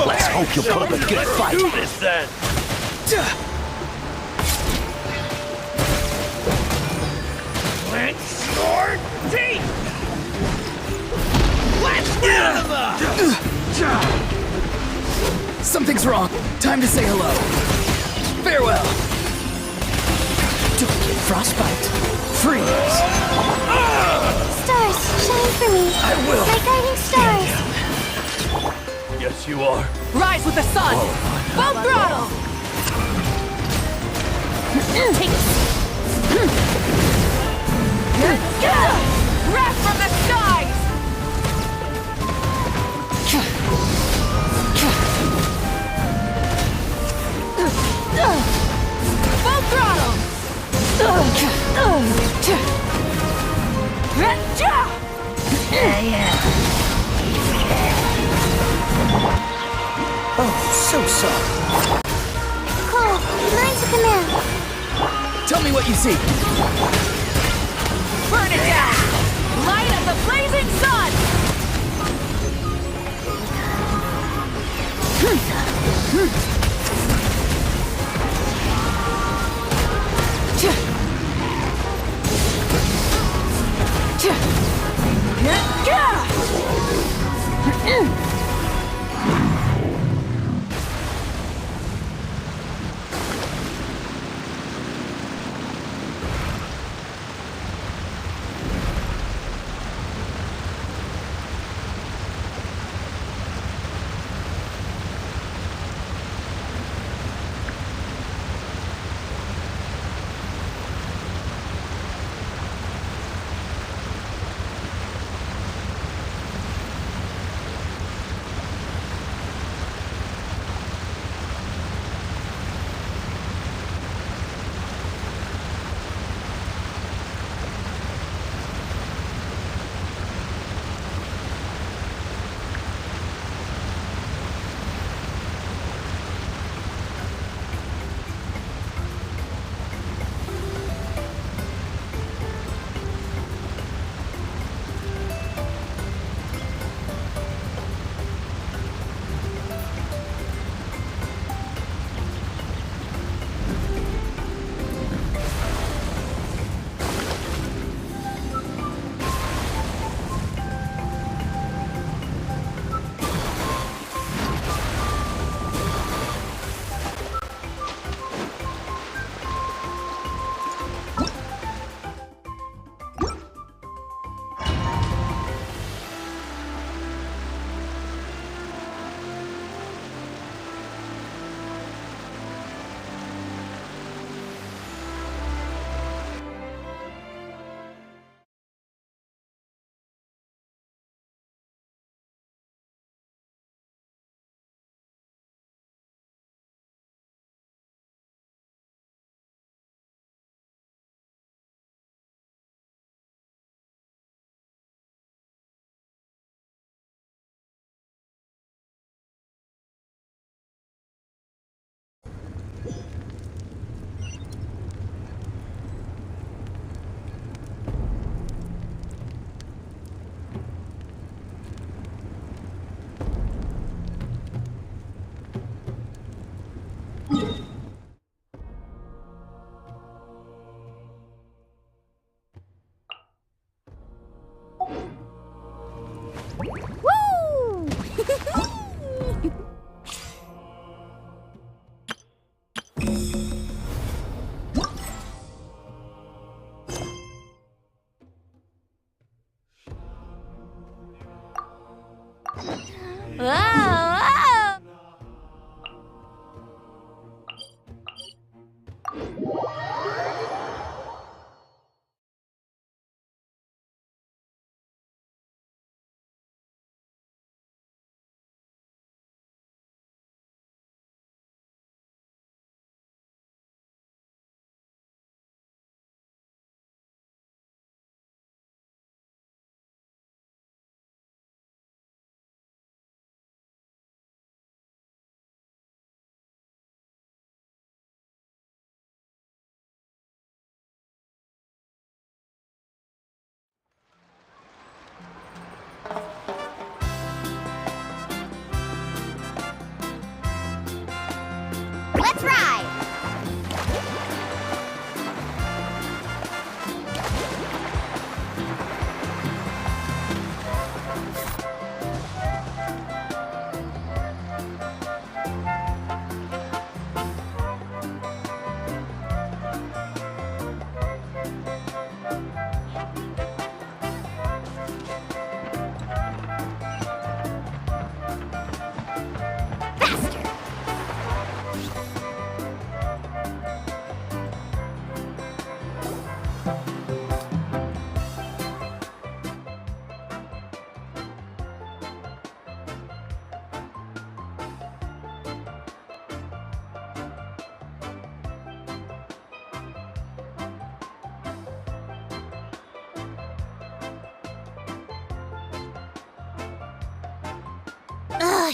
Let's hope you put up a good fight. Let's do this then. Clench your teeth. Let's get him. Something's wrong. Time to say hello. Farewell. Don't get frostbite. Freeze. Stars, shine for me. I will. My guiding stars. Yes, you are. Rise with the sun! Full throttle! Take it! Oh, so sorry. Cole, learn to command. Tell me what you see. Burn it down! Light of the blazing sun!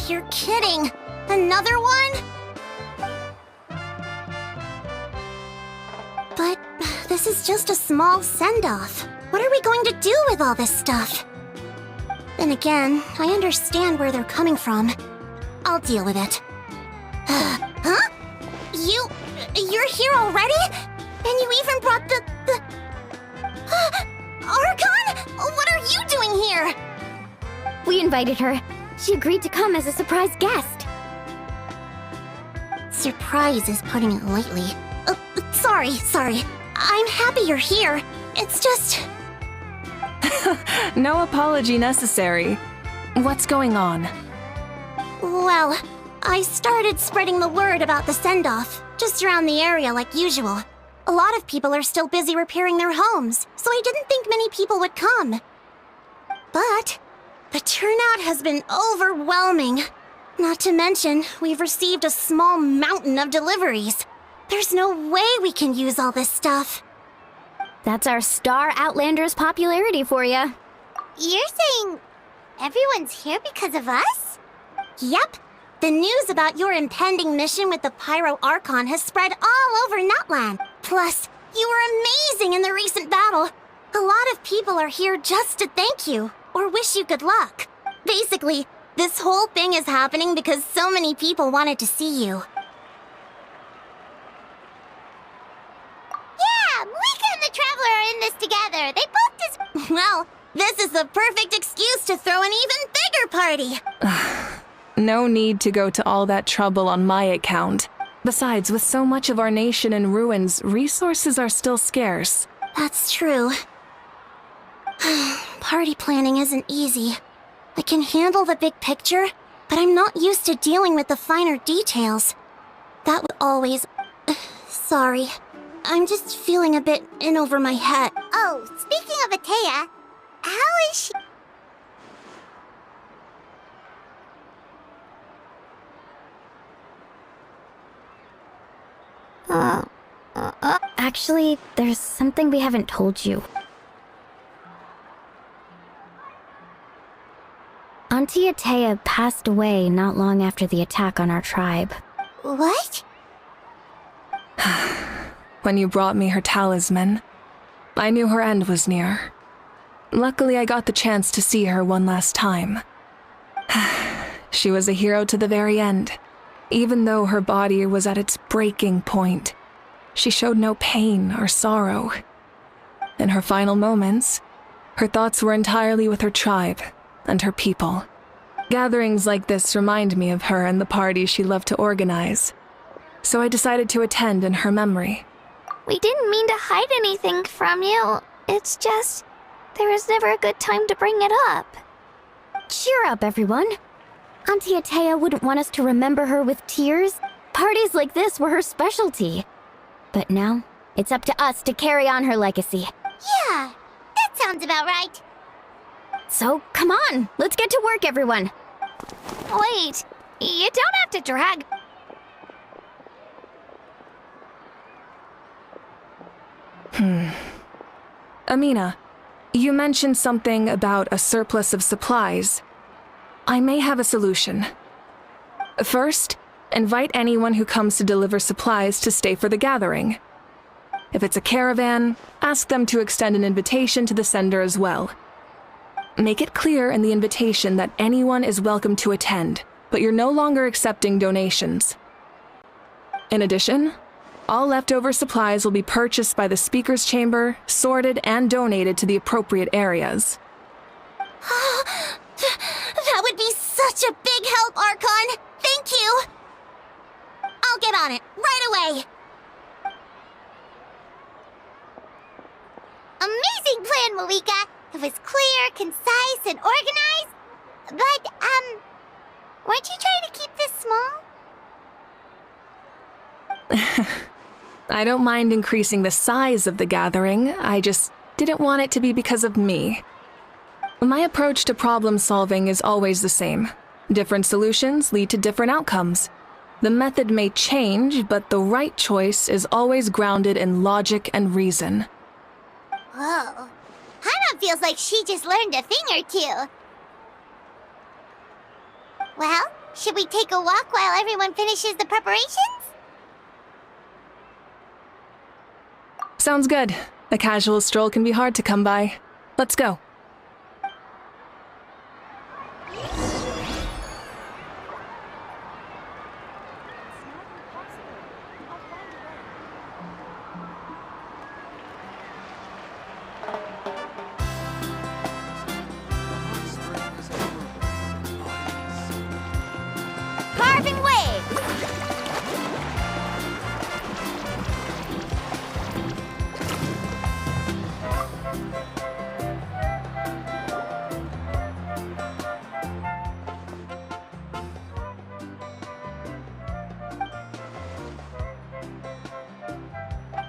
You're kidding. Another one? But this is just a small send-off. What are we going to do with all this stuff? Then again, I understand where they're coming from. I'll deal with it. Huh? You're here already? And you even brought the... Archon? What are you doing here? We invited her. She agreed to come as a surprise guest. Surprise is putting it lightly. Sorry. I'm happy you're here. It's just... No apology necessary. What's going on? Well, I started spreading the word about the send-off, just around the area like usual. A lot of people are still busy repairing their homes, so I didn't think many people would come. But the turnout has been overwhelming. Not to mention, we've received a small mountain of deliveries. There's no way we can use all this stuff. That's our Star Outlander's popularity for you. You're saying everyone's here because of us? Yep. The news about your impending mission with the Pyro Archon has spread all over Nutland. Plus, you were amazing in the recent battle. A lot of people are here just to thank you, or wish you good luck. Basically, this whole thing is happening because so many people wanted to see you. Yeah, Malika and the Traveler are in this together. They both just... Well, this is the perfect excuse to throw an even bigger party. No need to go to all that trouble on my account. Besides, with so much of our nation in ruins, resources are still scarce. That's true. Party planning isn't easy. I can handle the big picture, but I'm not used to dealing with the finer details. That would always... Sorry. I'm just feeling a bit in over my head. Oh, speaking of Atea, how is she... Actually, there's something we haven't told you. Auntie Atea passed away not long after the attack on our tribe. What? When you brought me her talisman, I knew her end was near. Luckily, I got the chance to see her one last time. She was a hero to the very end. Even though her body was at its breaking point, she showed no pain or sorrow. In her final moments, her thoughts were entirely with her tribe and her people. Gatherings like this remind me of her and the parties she loved to organize. So I decided to attend in her memory. We didn't mean to hide anything from you. It's just... there was never a good time to bring it up. Cheer up, everyone. Auntie Atea wouldn't want us to remember her with tears. Parties like this were her specialty. But now, it's up to us to carry on her legacy. Yeah, that sounds about right. So, come on, let's get to work, everyone. Wait, you don't have to drag... Amina, you mentioned something about a surplus of supplies. I may have a solution. First, invite anyone who comes to deliver supplies to stay for the gathering. If it's a caravan, ask them to extend an invitation to the sender as well. Make it clear in the invitation that anyone is welcome to attend, but you're no longer accepting donations. In addition, all leftover supplies will be purchased by the speaker's chamber, sorted, and donated to the appropriate areas. That would be such a big help, Archon! Thank you! I'll get on it, right away! Amazing plan, Malika! It was clear, concise, and organized. But, weren't you trying to keep this small? I don't mind increasing the size of the gathering, I just didn't want it to be because of me. My approach to problem solving is always the same. Different solutions lead to different outcomes. The method may change, but the right choice is always grounded in logic and reason. Whoa. Hana feels like she just learned a thing or two. Well, Should we take a walk while everyone finishes the preparations? Sounds good. A casual stroll can be hard to come by. Let's go. Carving waves!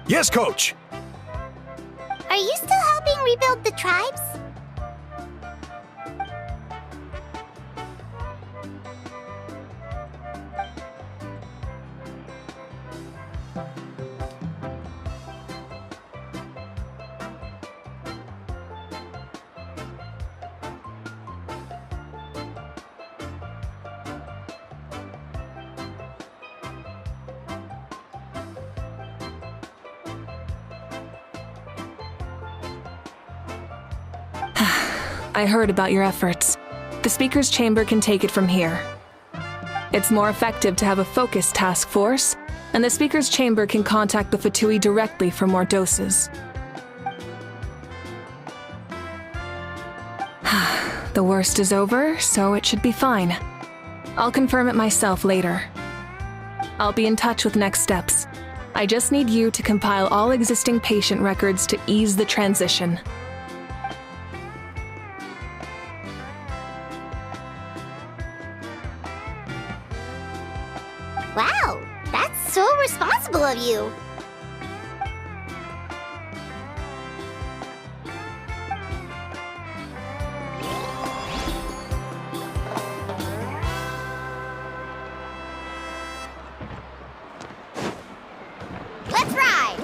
Yes, coach. Are you still helping rebuild the tribes? I heard about your efforts. The Speaker's Chamber can take it from here. It's more effective to have a focused task force, and the Speaker's Chamber can contact the Fatui directly for more doses. The worst is over, so it should be fine. I'll confirm it myself later. I'll be in touch with next steps. I just need you to compile all existing patient records to ease the transition. Wow, that's so responsible of you. Let's ride!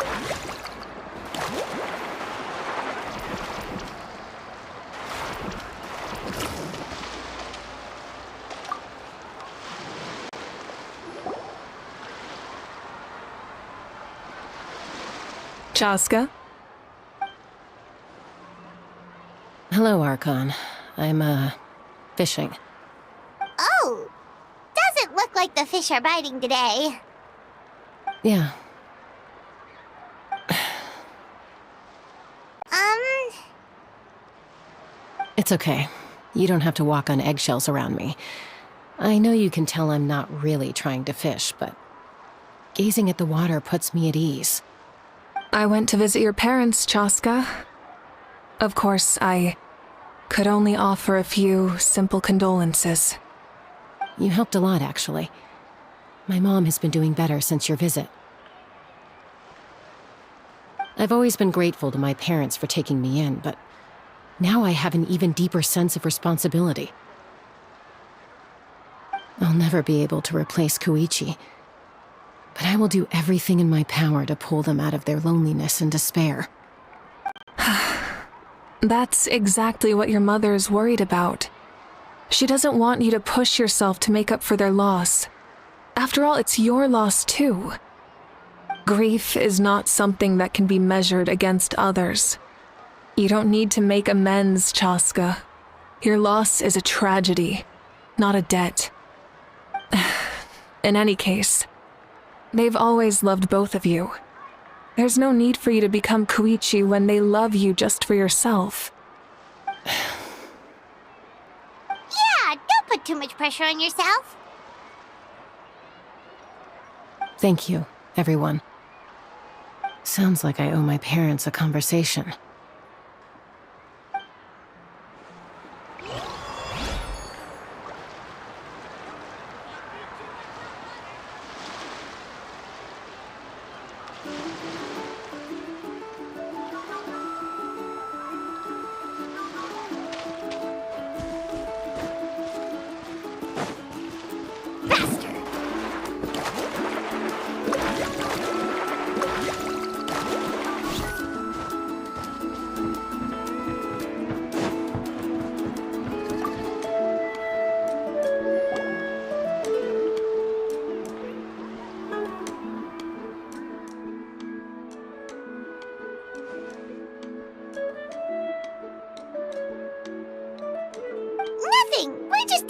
Chaska? Hello, Archon. I'm, fishing. Oh, doesn't look like the fish are biting today. Yeah. It's okay. You don't have to walk on eggshells around me. I know you can tell I'm not really trying to fish, but gazing at the water puts me at ease. I went to visit your parents, Chaska. Of course, I could only offer a few simple condolences. You helped a lot, actually. My mom has been doing better since your visit. I've always been grateful to my parents for taking me in, but now I have an even deeper sense of responsibility. I'll never be able to replace Koichi, but I will do everything in my power to pull them out of their loneliness and despair. That's exactly what your mother is worried about. She doesn't want you to push yourself to make up for their loss. After all, it's your loss too. Grief is not something that can be measured against others. You don't need to make amends, Chaska. Your loss is a tragedy, not a debt. In any case, they've always loved both of you. There's no need for you to become Koichi when they love you just for yourself. Yeah, don't put too much pressure on yourself. Thank you, everyone. Sounds like I owe my parents a conversation.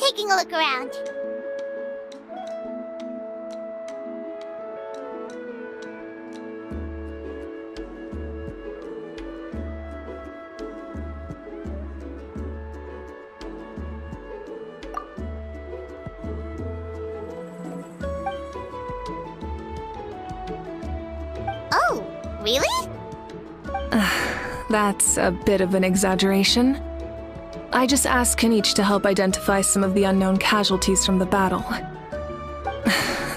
taking a look around. Oh, really? That's a bit of an exaggeration. I just asked Kenichi to help identify some of the unknown casualties from the battle.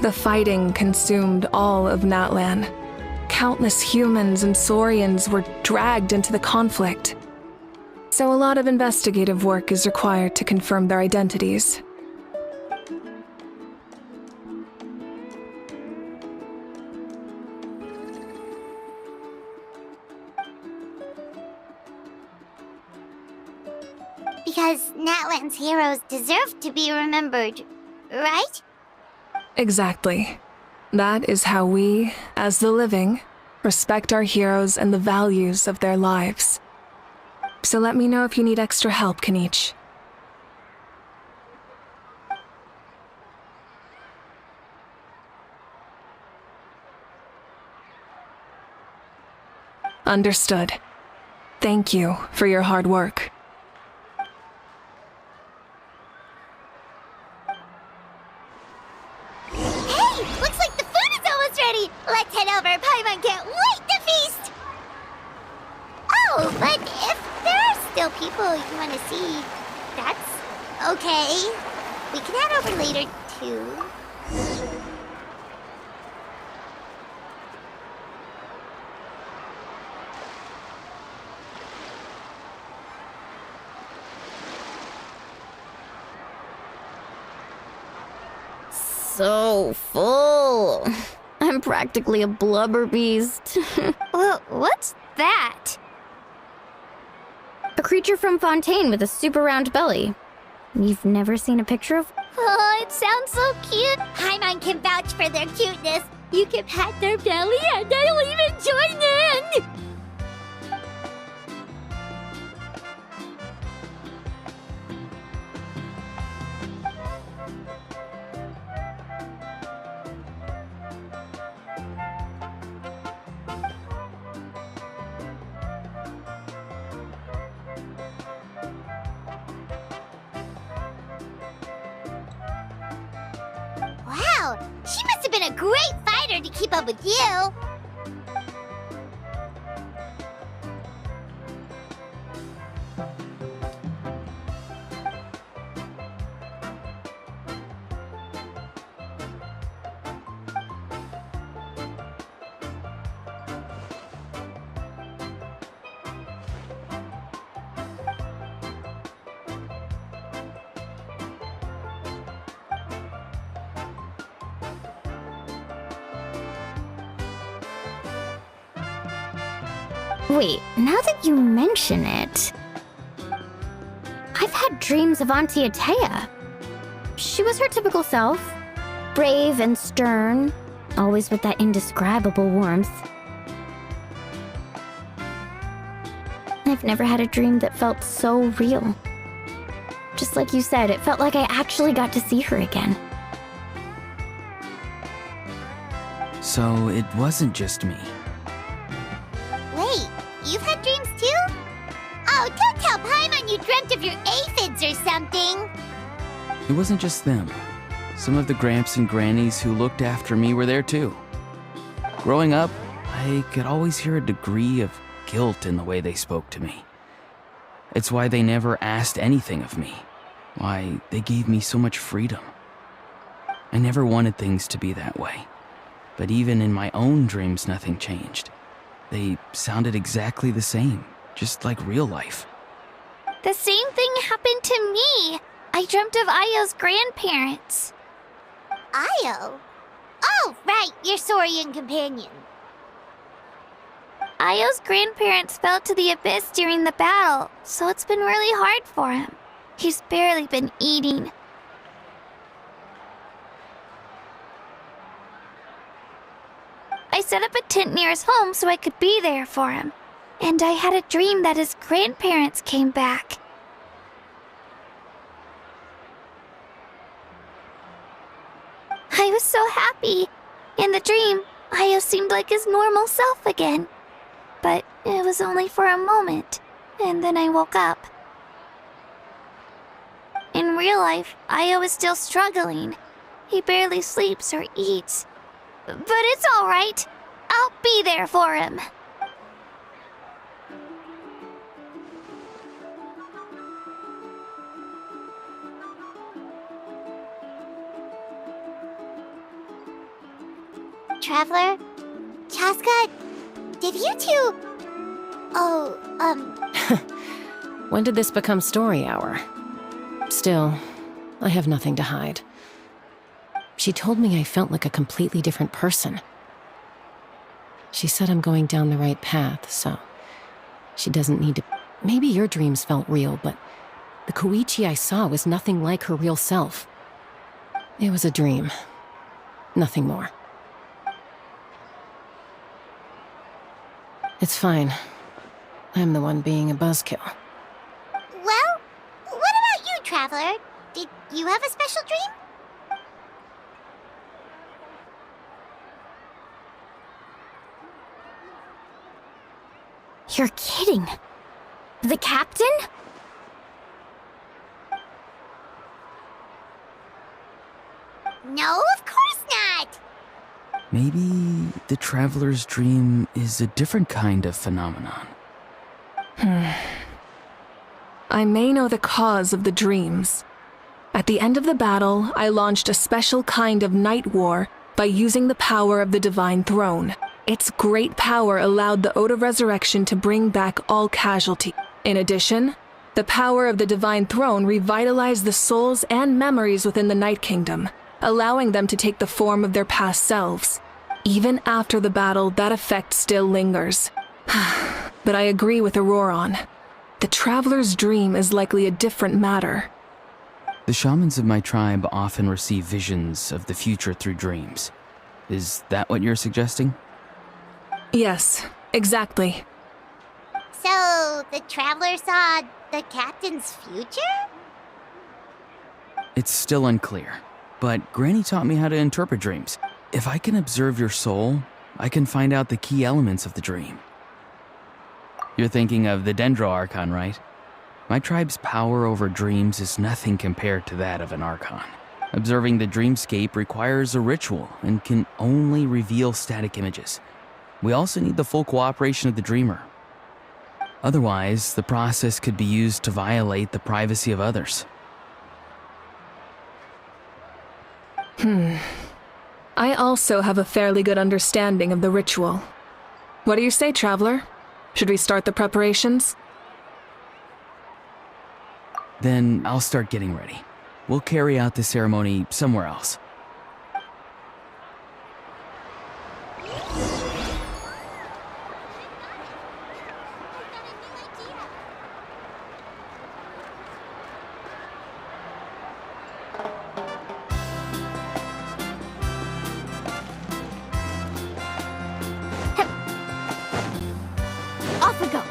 The fighting consumed all of Natlan. Countless humans and Saurians were dragged into the conflict. So a lot of investigative work is required to confirm their identities. Because Natlan's heroes deserve to be remembered, right? Exactly. That is how we, as the living, respect our heroes and the values of their lives. So let me know if you need extra help, Kenichi. Understood. Thank you for your hard work. Hey, looks like the food is almost ready. Let's head over. Paimon can't wait to feast. Oh, but if there are still people you want to see, that's okay. We can head over later, too. So full. I'm practically a blubber beast. Well, what's that? A creature from Fontaine with a super round belly. You've never seen a picture of? Oh, it sounds so cute. Paimon can vouch for their cuteness. You can pat their belly and I'll even join in. Wow, she must have been a great fighter to keep up with you. Wait, now that you mention it, I've had dreams of Auntie Atea. She was her typical self, brave and stern, always with that indescribable warmth. I've never had a dream that felt so real. Just like you said, it felt like I actually got to see her again. So it wasn't just me. Wait, you've had dreams too? Oh, don't tell Paimon you dreamt of your aphids or something. It wasn't just them. Some of the Gramps and Grannies who looked after me were there too. Growing up, I could always hear a degree of guilt in the way they spoke to me. It's why they never asked anything of me. Why they gave me so much freedom. I never wanted things to be that way. But even in my own dreams, nothing changed. They sounded exactly the same, just like real life. The same thing happened to me. I dreamt of Io's grandparents. Io? Oh, right, your Saurian companion. Io's grandparents fell to the abyss during the battle, so it's been really hard for him. He's barely been eating. I set up a tent near his home so I could be there for him. And I had a dream that his grandparents came back. I was so happy. In the dream, Io seemed like his normal self again. But it was only for a moment, and then I woke up. In real life, Io is still struggling. He barely sleeps or eats. But it's alright. I'll be there for him. Traveler? Chaska? Did you two... Oh, When did this become story hour? Still, I have nothing to hide. She told me I felt like a completely different person. She said I'm going down the right path, so she doesn't need to... Maybe your dreams felt real, but the Koichi I saw was nothing like her real self. It was a dream. Nothing more. It's fine. I'm the one being a buzzkill. well, what about you, Traveler? Did you have a special dream? You're kidding. The captain? No, of course not! Maybe the traveler's dream is a different kind of phenomenon. I may know the cause of the dreams. At the end of the battle, I launched a special kind of night war by using the power of the Divine Throne. Its great power allowed the Ode of Resurrection to bring back all casualties. In addition, the power of the Divine Throne revitalized the souls and memories within the Night Kingdom, allowing them to take the form of their past selves. Even after the battle, that effect still lingers. But I agree with Auroron. The Traveler's dream is likely a different matter. The shamans of my tribe often receive visions of the future through dreams. Is that what you're suggesting? Yes, exactly. So, the Traveler saw the captain's future? It's still unclear, but Granny taught me how to interpret dreams. If I can observe your soul, I can find out the key elements of the dream. You're thinking of the Dendro Archon, right? My tribe's power over dreams is nothing compared to that of an Archon. Observing the dreamscape requires a ritual and can only reveal static images. We also need the full cooperation of the dreamer. Otherwise, the process could be used to violate the privacy of others. I also have a fairly good understanding of the ritual. What do you say, Traveler? Should we start the preparations? Then I'll start getting ready. We'll carry out the ceremony somewhere else. Off we go.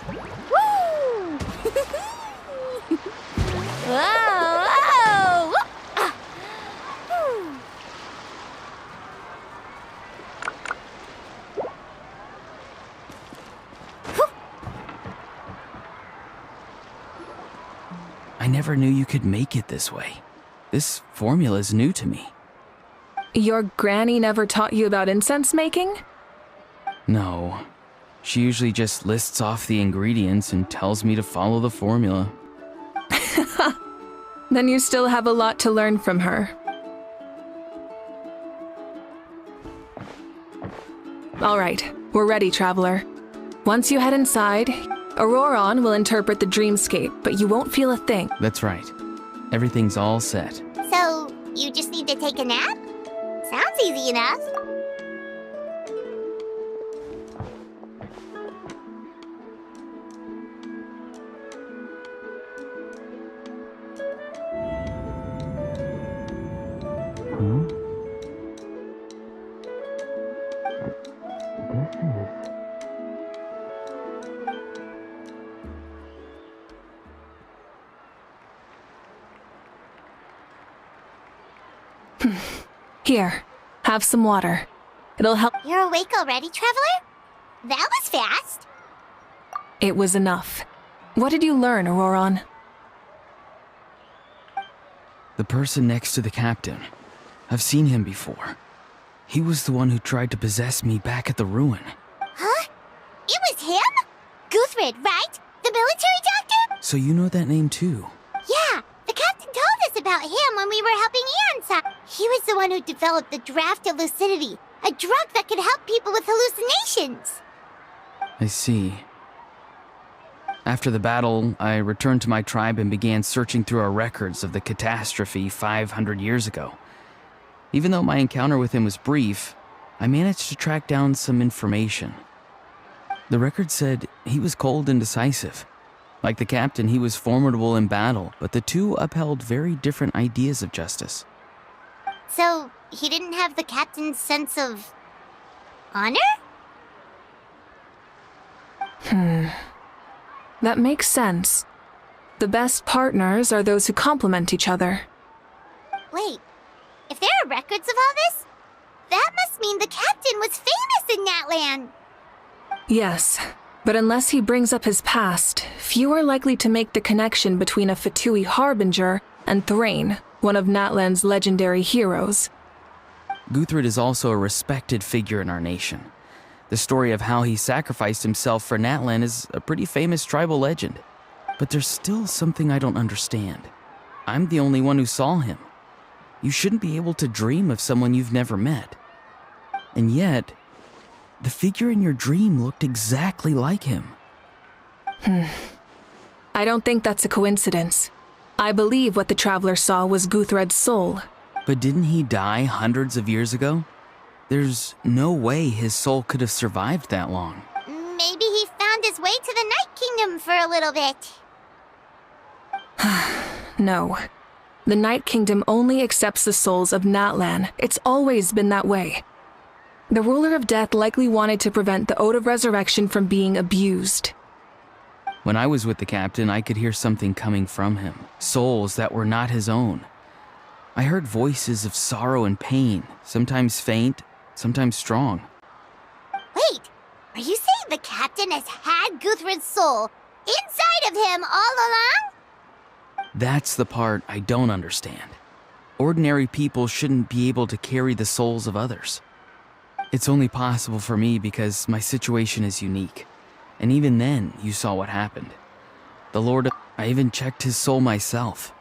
Woo! Whoa! Whoa! Ah. Whew. I never knew you could make it this way. This formula is new to me. Your granny never taught you about incense making? No. She usually just lists off the ingredients and tells me to follow the formula. Then you still have a lot to learn from her. All right, we're ready, Traveler. Once you head inside, Auroron will interpret the dreamscape, but you won't feel a thing. That's right. Everything's all set. So, you just need to take a nap? Sounds easy enough. Here, have some water. It'll help. You're awake already, Traveler? That was fast. It was enough. What did you learn, Auroron? The person next to the captain. I've seen him before. He was the one who tried to possess me back at the ruin. Huh? It was him? Guthrid, right? The military doctor? So you know that name too? Yeah, the captain told us about him when we were helping Iansa. He was the one who developed the draft of lucidity, a drug that could help people with hallucinations. I see. After the battle, I returned to my tribe and began searching through our records of the catastrophe 500 years ago. Even though my encounter with him was brief, I managed to track down some information. The record said he was cold and decisive. Like the captain, he was formidable in battle, but the two upheld very different ideas of justice. So, he didn't have the captain's sense of honor? That makes sense. The best partners are those who complement each other. Wait, if there are records of all this, that must mean the captain was famous in Natlan. Yes, but unless he brings up his past, few are likely to make the connection between a Fatui harbinger and Thrain, one of Natlan's legendary heroes. Guthrid is also a respected figure in our nation. The story of how he sacrificed himself for Natlan is a pretty famous tribal legend. But there's still something I don't understand. I'm the only one who saw him. You shouldn't be able to dream of someone you've never met. And yet, the figure in your dream looked exactly like him. I don't think that's a coincidence. I believe what the Traveler saw was Guthred's soul. But didn't he die hundreds of years ago? There's no way his soul could have survived that long. Maybe he found his way to the Night Kingdom for a little bit. No. The Night Kingdom only accepts the souls of Natlan. It's always been that way. The Ruler of Death likely wanted to prevent the Ode of Resurrection from being abused. When I was with the captain, I could hear something coming from him. Souls that were not his own. I heard voices of sorrow and pain, sometimes faint, sometimes strong. Wait, are you saying the captain has had Guthrid's soul inside of him all along? That's the part I don't understand. Ordinary people shouldn't be able to carry the souls of others. It's only possible for me because my situation is unique. And even then, you saw what happened. The Lord, I even checked his soul myself.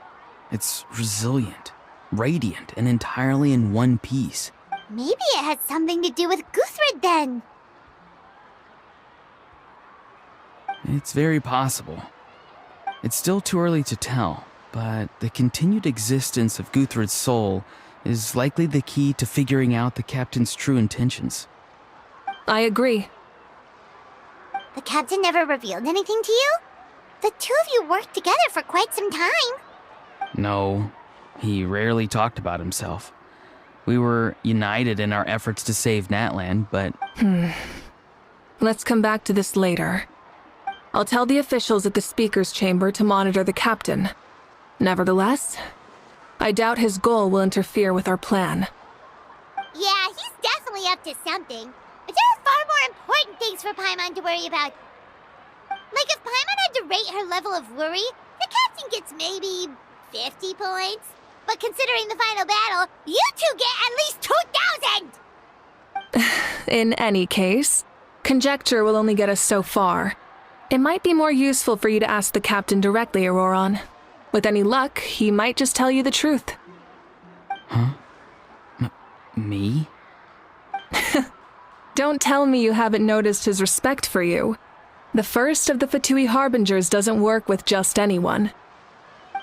It's resilient, radiant, and entirely in one piece. Maybe it had something to do with Guthrid then. It's very possible. It's still too early to tell, but the continued existence of Guthrid's soul is likely the key to figuring out the captain's true intentions. I agree. The captain never revealed anything to you? The two of you worked together for quite some time. No, he rarely talked about himself. We were united in our efforts to save Natlan, but... Let's come back to this later. I'll tell the officials at the speaker's chamber to monitor the captain. Nevertheless, I doubt his goal will interfere with our plan. Yeah, he's definitely up to something. But there are far more important things for Paimon to worry about. Like if Paimon had to rate her level of worry, the captain gets maybe 50 points. But considering the final battle, you two get at least 2,000! In any case, conjecture will only get us so far. It might be more useful for you to ask the captain directly, Auroron. With any luck, he might just tell you the truth. Huh? Me? Don't tell me you haven't noticed his respect for you. The first of the Fatui Harbingers doesn't work with just anyone.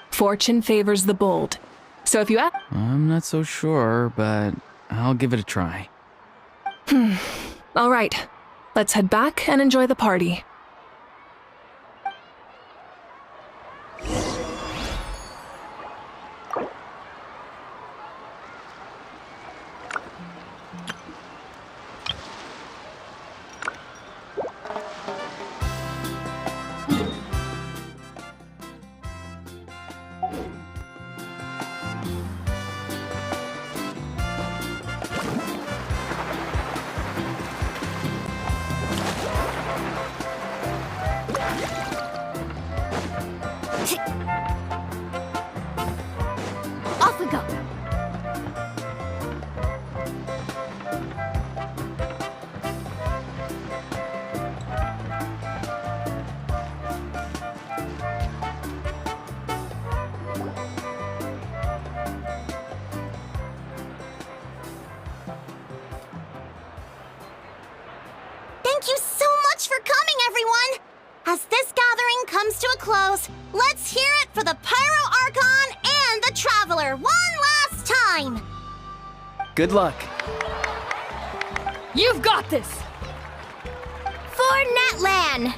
Fortune favors the bold. So if you ask... I'm not so sure, but I'll give it a try. All right, let's head back and enjoy the party. Off we go. Thank you so much for coming, everyone! As this gathering comes to a close, let's hear it for the Pyro Archon and the Traveler one last time! Good luck. You've got this! For Netlan!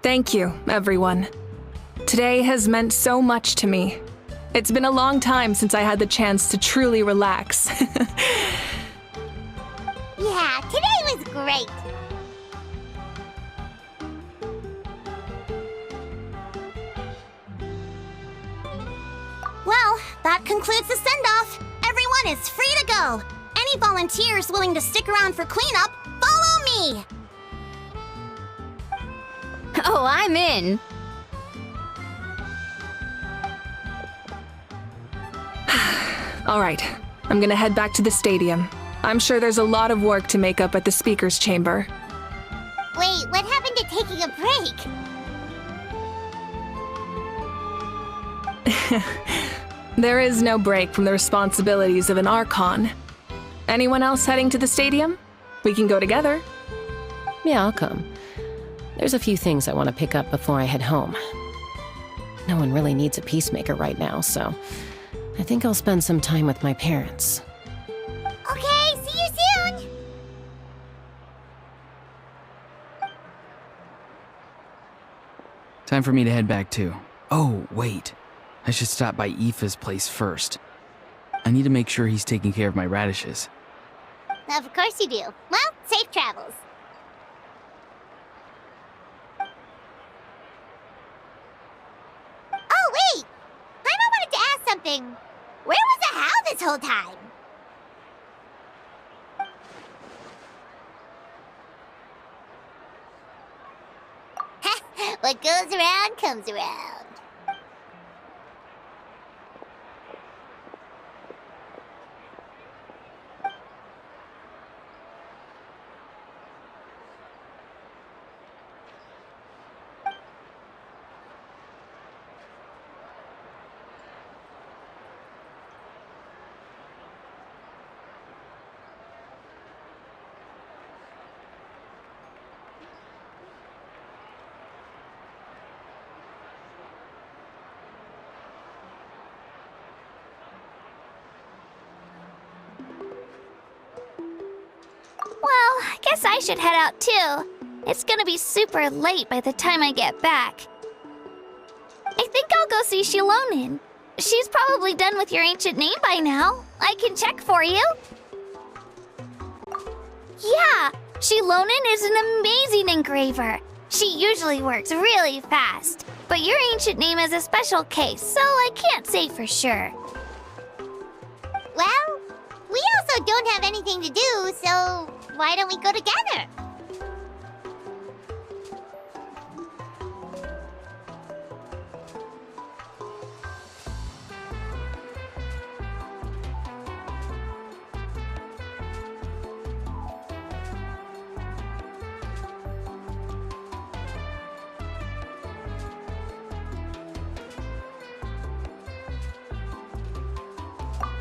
Thank you, everyone. Today has meant so much to me. It's been a long time since I had the chance to truly relax. Yeah, today was great! Well, that concludes the send-off. Everyone is free to go. Any volunteers willing to stick around for cleanup, follow me! Oh, I'm in. All right, I'm gonna head back to the stadium. I'm sure there's a lot of work to make up at the speaker's chamber. Wait, what happened to taking a break? There is no break from the responsibilities of an Archon. Anyone else heading to the stadium? We can go together. Yeah, I'll come. There's a few things I want to pick up before I head home. No one really needs a peacemaker right now, so I think I'll spend some time with my parents. Okay, see you soon! Time for me to head back too. Oh, wait. I should stop by Aoife's place first. I need to make sure he's taking care of my radishes. Of course you do. Well, safe travels. Oh, wait! I wanted to ask something. Where was the How this whole time? What goes around comes around. Well, I guess I should head out too. It's gonna be super late by the time I get back. I think I'll go see Shilonin. She's probably done with your ancient name by now. I can check for you. Yeah, Shilonen is an amazing engraver. She usually works really fast. But your ancient name is a special case, so I can't say for sure. Well, we also don't have anything to do, so why don't we go together?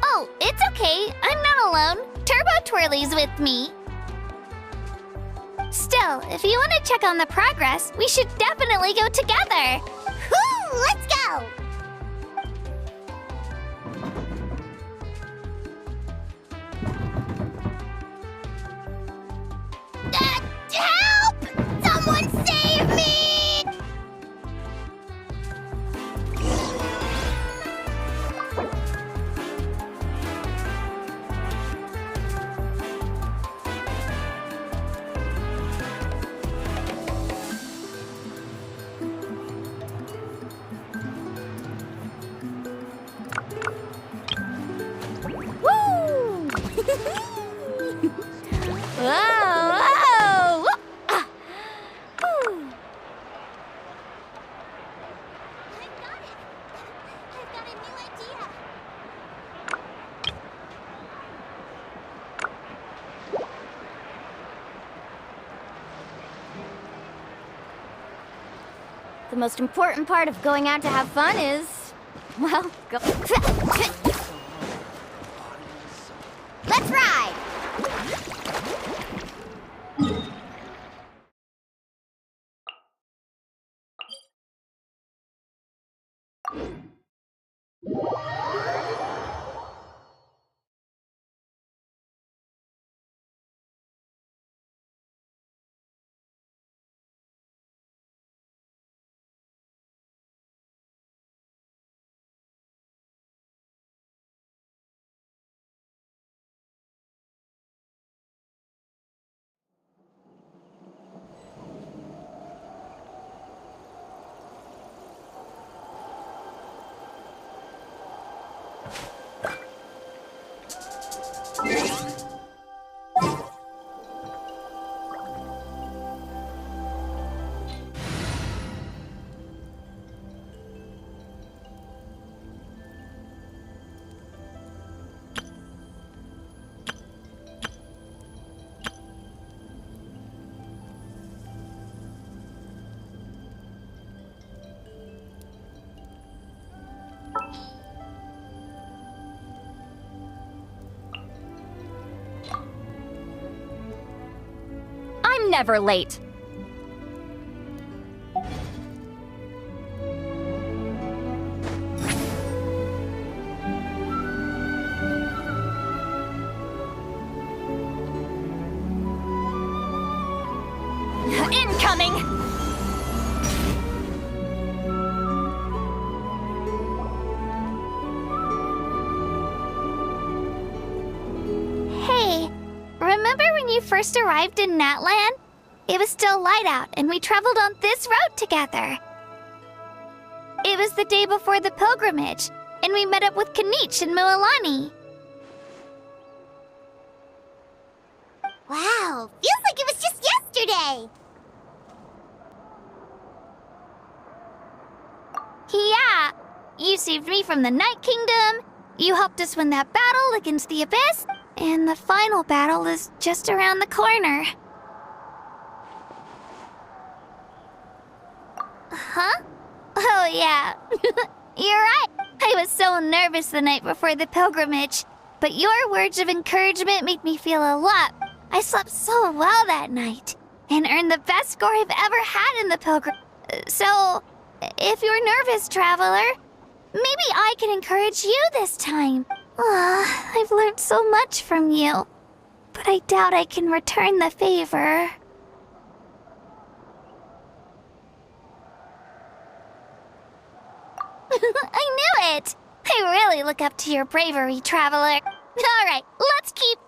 Oh, it's okay. I'm not alone. Turbo Twirly's with me. Still, if you want to check on the progress, we should definitely go together. Woo! Let's go! Help! Someone save me! Woo! Whoa! Whoa! Ah. Whew. I've got it! I've got a new idea! The most important part of going out to have fun is, well, go. Let's ride! I'm never late. Incoming! Hey, remember when you first arrived in Natland? It was still light out, and we traveled on this road together. It was the day before the pilgrimage, and we met up with Kanich and Mualani. Wow, feels like it was just yesterday! Yeah, you saved me from the Night Kingdom, you helped us win that battle against the Abyss, and the final battle is just around the corner. Huh? Oh, yeah. You're right. I was so nervous the night before the pilgrimage, but your words of encouragement made me feel a lot. I slept so well that night, and earned the best score I've ever had in the pilgrim. So, if you're nervous, traveler, maybe I can encourage you this time. I've learned so much from you, but I doubt I can return the favor. I knew it! I really look up to your bravery, traveler. Alright, let's keep...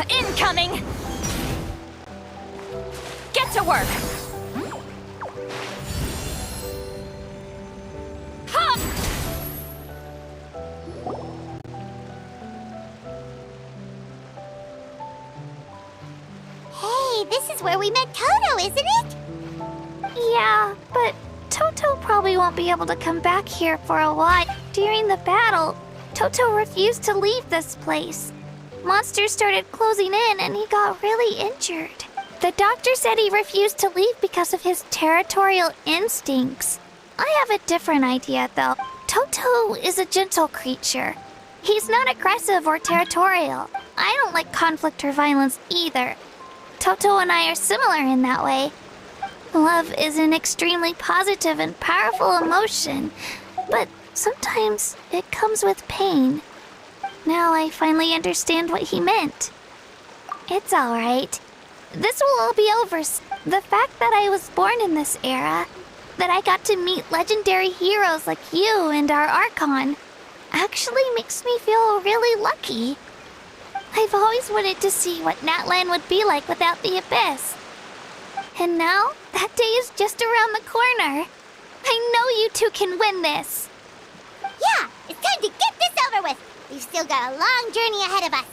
Incoming! Get to work! Ha! Hey, this is where we met Toto, isn't it? Yeah, but Toto probably won't be able to come back here for a while. During the battle, Toto refused to leave this place. Monsters started closing in and he got really injured. The doctor said he refused to leave because of his territorial instincts. I have a different idea though. Toto is a gentle creature. He's not aggressive or territorial. I don't like conflict or violence either. Toto and I are similar in that way. Love is an extremely positive and powerful emotion, but sometimes it comes with pain. Now I finally understand what he meant. It's alright. This will all be over. The fact that I was born in this era, that I got to meet legendary heroes like you and our Archon, actually makes me feel really lucky. I've always wanted to see what Natlan would be like without the Abyss. And now, that day is just around the corner. I know you two can win this. Yeah, it's time to get this over with. We've still got a long journey ahead of us.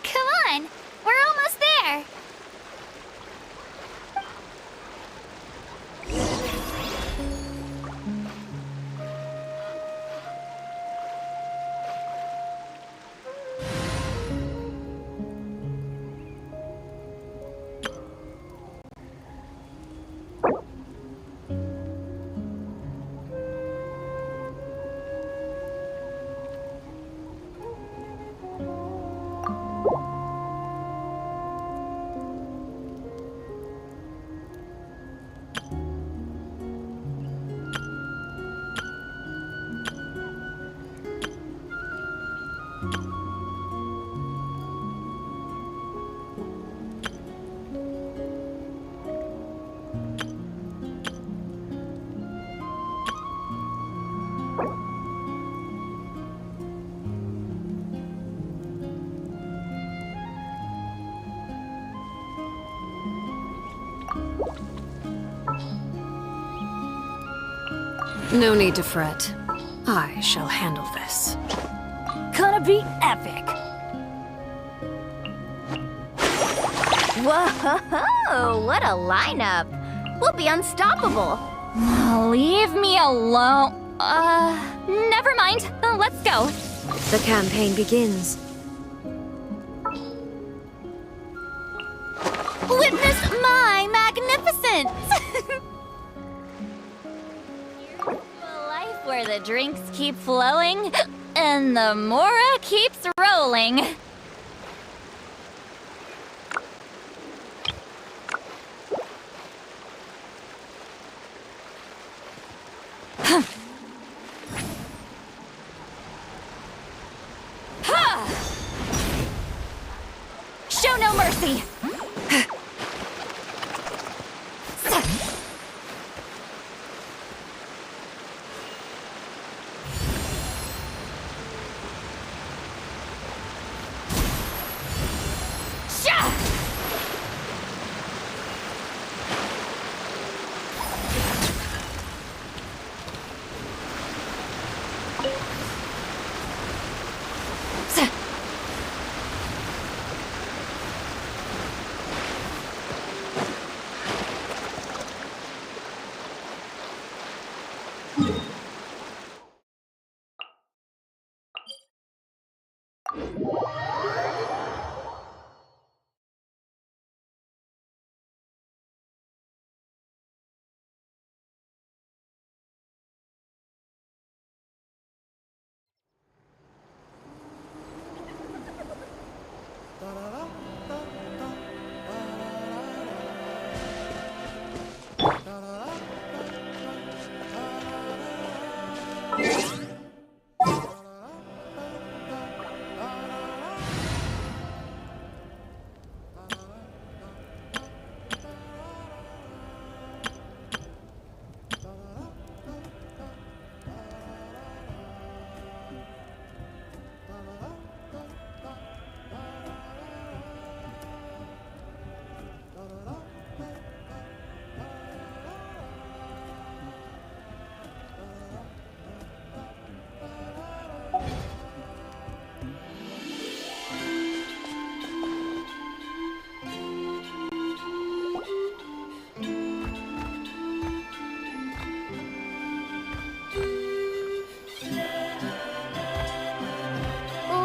Come on, we're almost there. No need to fret. I shall handle this. Gonna be epic! Whoa, what a lineup. We'll be unstoppable. Leave me alone. Never mind. Let's go. The campaign begins. Witness my magnificence! A life where the drinks keep flowing and the Mora keeps rolling. Show no mercy!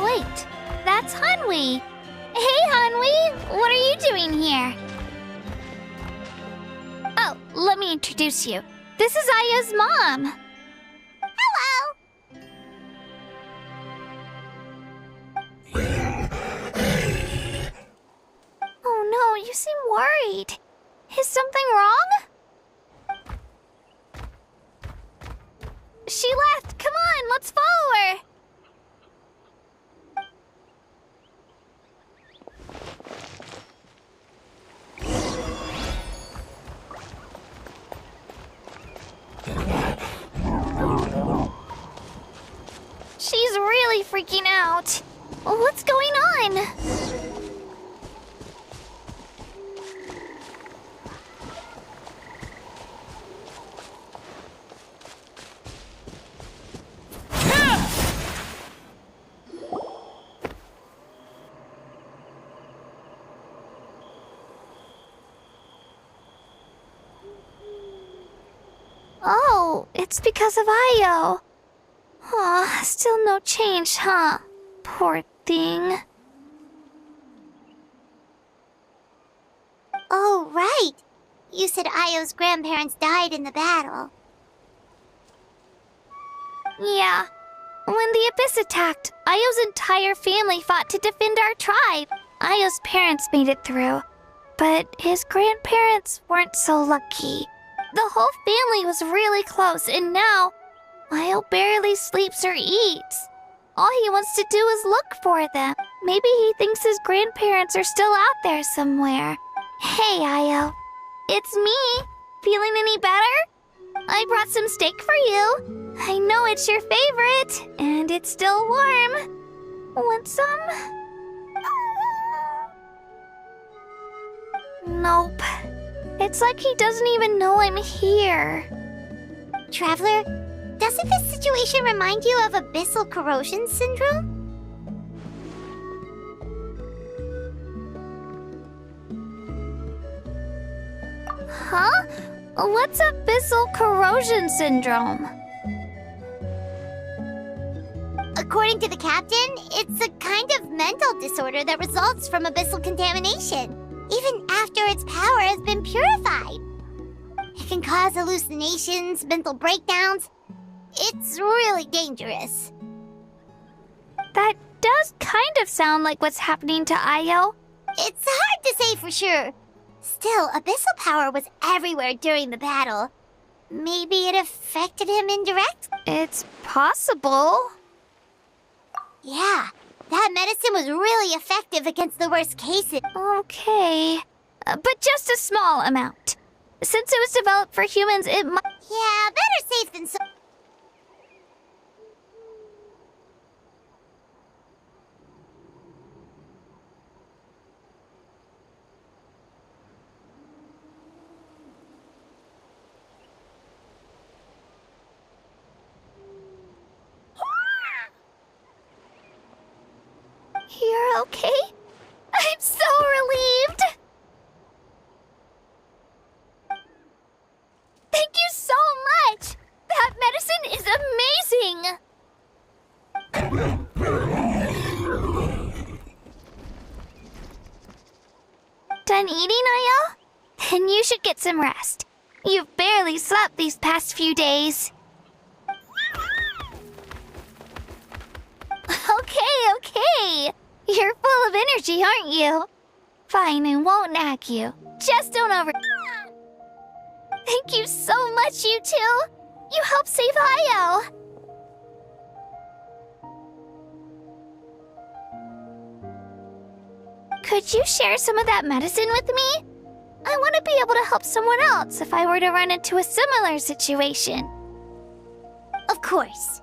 Wait, that's Hanwi. Hey, Hanwi, what are you doing here? Oh, let me introduce you. This is Aya's mom. Hello. Oh no, you seem worried. Is something wrong? She left. Come on, let's follow her. She's really freaking out. What's going on? Oh, it's because of Io. Aw, still no change, huh? Poor thing. Oh, right. You said Io's grandparents died in the battle. Yeah. When the Abyss attacked, Io's entire family fought to defend our tribe. Io's parents made it through, but his grandparents weren't so lucky. The whole family was really close, and now Io barely sleeps or eats. All he wants to do is look for them. Maybe he thinks his grandparents are still out there somewhere. Hey, Io. It's me. Feeling any better? I brought some steak for you. I know it's your favorite, and it's still warm. Want some? Nope. It's like he doesn't even know I'm here. Traveler, doesn't this situation remind you of abyssal corrosion syndrome? Huh? What's abyssal corrosion syndrome? According to the captain, it's a kind of mental disorder that results from abyssal contamination, even after its power has been purified. It can cause hallucinations, mental breakdowns. It's really dangerous. That does kind of sound like what's happening to Io. It's hard to say for sure. Still, abyssal power was everywhere during the battle. Maybe it affected him indirectly? It's possible. Yeah, that medicine was really effective against the worst cases. Okay. But just a small amount. Since it was developed for humans, it might... Yeah, better safe than sorry. You're okay? I'm so relieved! Thank you so much! That medicine is amazing! done eating, Ayo? Then you should get some rest. You've barely slept these past few days. Okay. You're full of energy, aren't you? Fine, I won't nag you. Just don't over... Thank you so much, you two. You helped save Ayo. Could you share some of that medicine with me? I want to be able to help someone else if I were to run into a similar situation. Of course.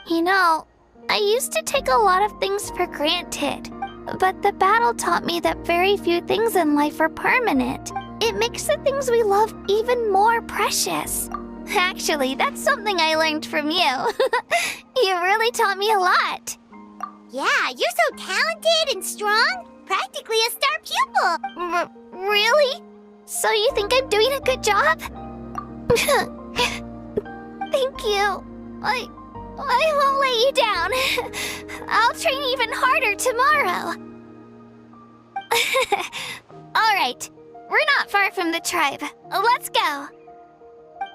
You know, I used to take a lot of things for granted, but the battle taught me that very few things in life are permanent. It makes the things we love even more precious. Actually, that's something I learned from you. You really taught me a lot. Yeah, you're so talented and strong. Practically a star pupil. Really? So you think I'm doing a good job? Thank you. I won't let you down. I'll train even harder tomorrow. All right, we're not far from the tribe. Let's go.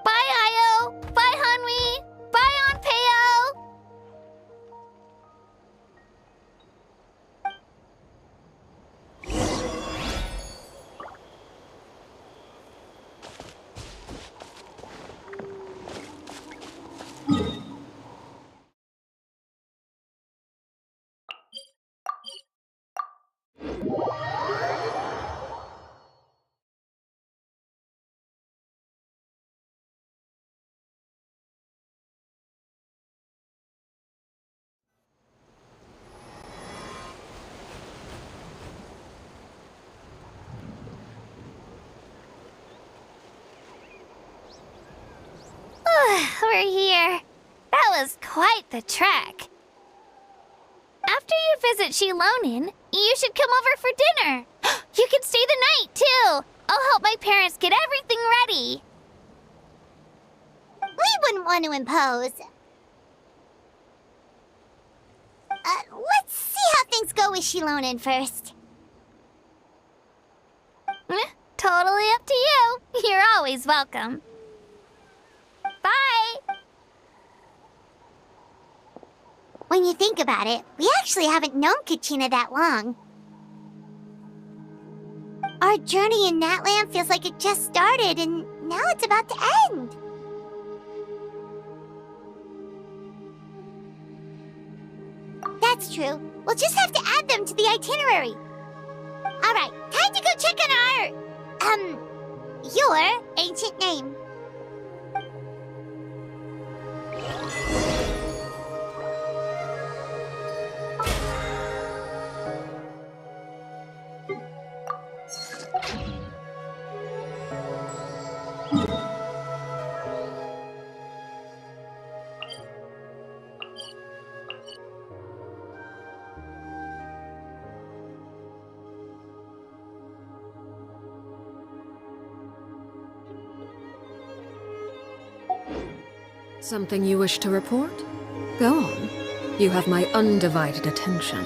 Bye, Ayo. Bye, Hanwi. Bye, Onpeo. We're here. That was quite the trek. After you visit Shilonin, you should come over for dinner. You can stay the night, too. I'll help my parents get everything ready. We wouldn't want to impose. Let's see how things go with Shilonin first. Totally up to you. You're always welcome. Bye! When you think about it, we actually haven't known Kachina that long. Our journey in Natland feels like it just started, and now it's about to end. That's true. We'll just have to add them to the itinerary. Alright, time to go check on your ancient name. Something you wish to report? Go on. You have my undivided attention.